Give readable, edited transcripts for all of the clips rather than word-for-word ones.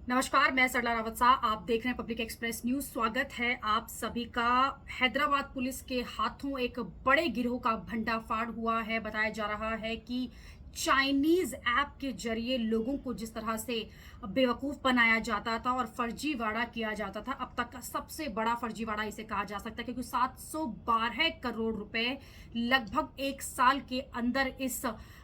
नमस्कार, मैं सरला रावत शाह। आप देख रहे हैं पब्लिक एक्सप्रेस न्यूज। स्वागत है आप सभी का। हैदराबाद पुलिस के हाथों एक बड़े गिरोह का भंडाफाड़ हुआ है। बताया जा रहा है कि चाइनीज ऐप के जरिए लोगों को जिस तरह से बेवकूफ बनाया जाता था और फर्जीवाड़ा किया जाता था, अब तक का सबसे बड़ा फर्जीवाड़ा इसे कहा जा सकता है, क्योंकि 712 करोड़ रुपए लगभग एक साल के अंदर इस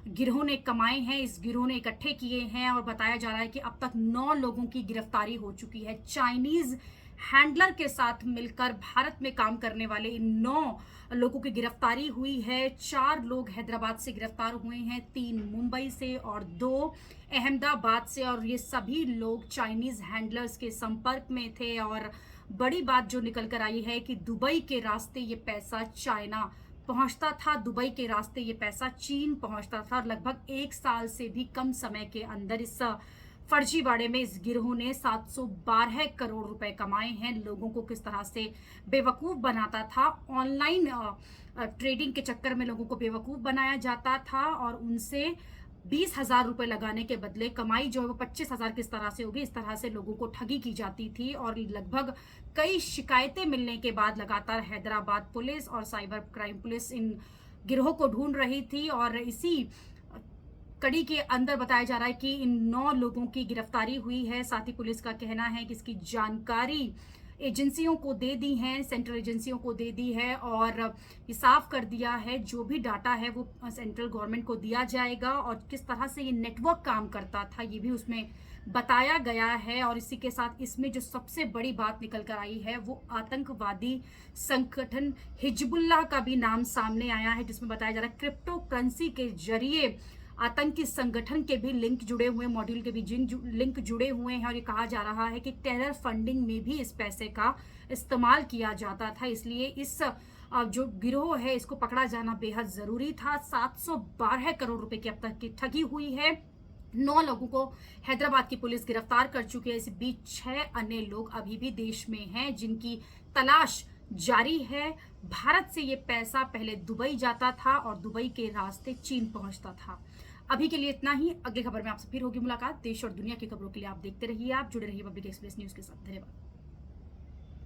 गिरोह ने कमाए हैं, इस गिरोह ने इकट्ठे किए हैं। और बताया जा रहा है कि अब तक 9 लोगों की गिरफ्तारी हो चुकी है। चाइनीज हैंडलर के साथ मिलकर भारत में काम करने वाले इन 9 लोगों की गिरफ्तारी हुई है। 4 लोग हैदराबाद से गिरफ्तार हुए हैं, 3 मुंबई से और 2 अहमदाबाद से। और ये सभी लोग चाइनीज हैंडलर्स के संपर्क में थे। और बड़ी बात जो निकल कर आई है कि दुबई के रास्ते ये पैसा चाइना पहुंचता था, दुबई के रास्ते ये पैसा चीन पहुंचता था। और लगभग एक साल से भी कम समय के अंदर इस फर्जीवाड़े में इस गिरोह ने 712 करोड़ रुपए कमाए हैं। लोगों को किस तरह से बेवकूफ बनाता था, ऑनलाइन ट्रेडिंग के चक्कर में लोगों को बेवकूफ बनाया जाता था और उनसे 20,000 रुपए लगाने के बदले कमाई जो है वो 25,000 किस तरह से होगी, इस तरह से लोगों को ठगी की जाती थी। और लगभग कई शिकायतें मिलने के बाद लगातार हैदराबाद पुलिस और साइबर क्राइम पुलिस इन गिरोह को ढूंढ रही थी। और इसी कड़ी के अंदर बताया जा रहा है कि इन 9 लोगों की गिरफ्तारी हुई है। साथ ही पुलिस का कहना है कि इसकी जानकारी एजेंसियों को दे दी है, सेंट्रल एजेंसियों को दे दी है और ये साफ कर दिया है जो भी डाटा है वो सेंट्रल गवर्नमेंट को दिया जाएगा। और किस तरह से ये नेटवर्क काम करता था ये भी उसमें बताया गया है। और इसी के साथ इसमें जो सबसे बड़ी बात निकल कर आई है वो आतंकवादी संगठन हिजबुल्लाह का भी नाम सामने आया है, जिसमें बताया जा रहा है क्रिप्टो करेंसी के जरिए आतंकी संगठन के भी लिंक जुड़े हुए, मॉड्यूल के भी लिंक जुड़े हुए हैं। और ये कहा जा रहा है कि टेरर फंडिंग में भी इस पैसे का इस्तेमाल किया जाता था। इसलिए इस जो गिरोह है इसको पकड़ा जाना बेहद जरूरी था। 712 करोड़ रुपए की अब तक की ठगी हुई है। 9 लोगों को हैदराबाद की पुलिस गिरफ्तार कर चुकी है। इस बीच 6 अन्य लोग अभी भी देश में हैं जिनकी तलाश जारी है। भारत से ये पैसा पहले दुबई जाता था और दुबई के रास्ते चीन पहुंचता था। अभी के लिए इतना ही। अगली खबर में आपसे फिर होगी मुलाकात। देश और दुनिया की खबरों के लिए आप देखते रहिए, आप जुड़े रहिए पब्लिक एक्सप्रेस न्यूज के साथ। धन्यवाद।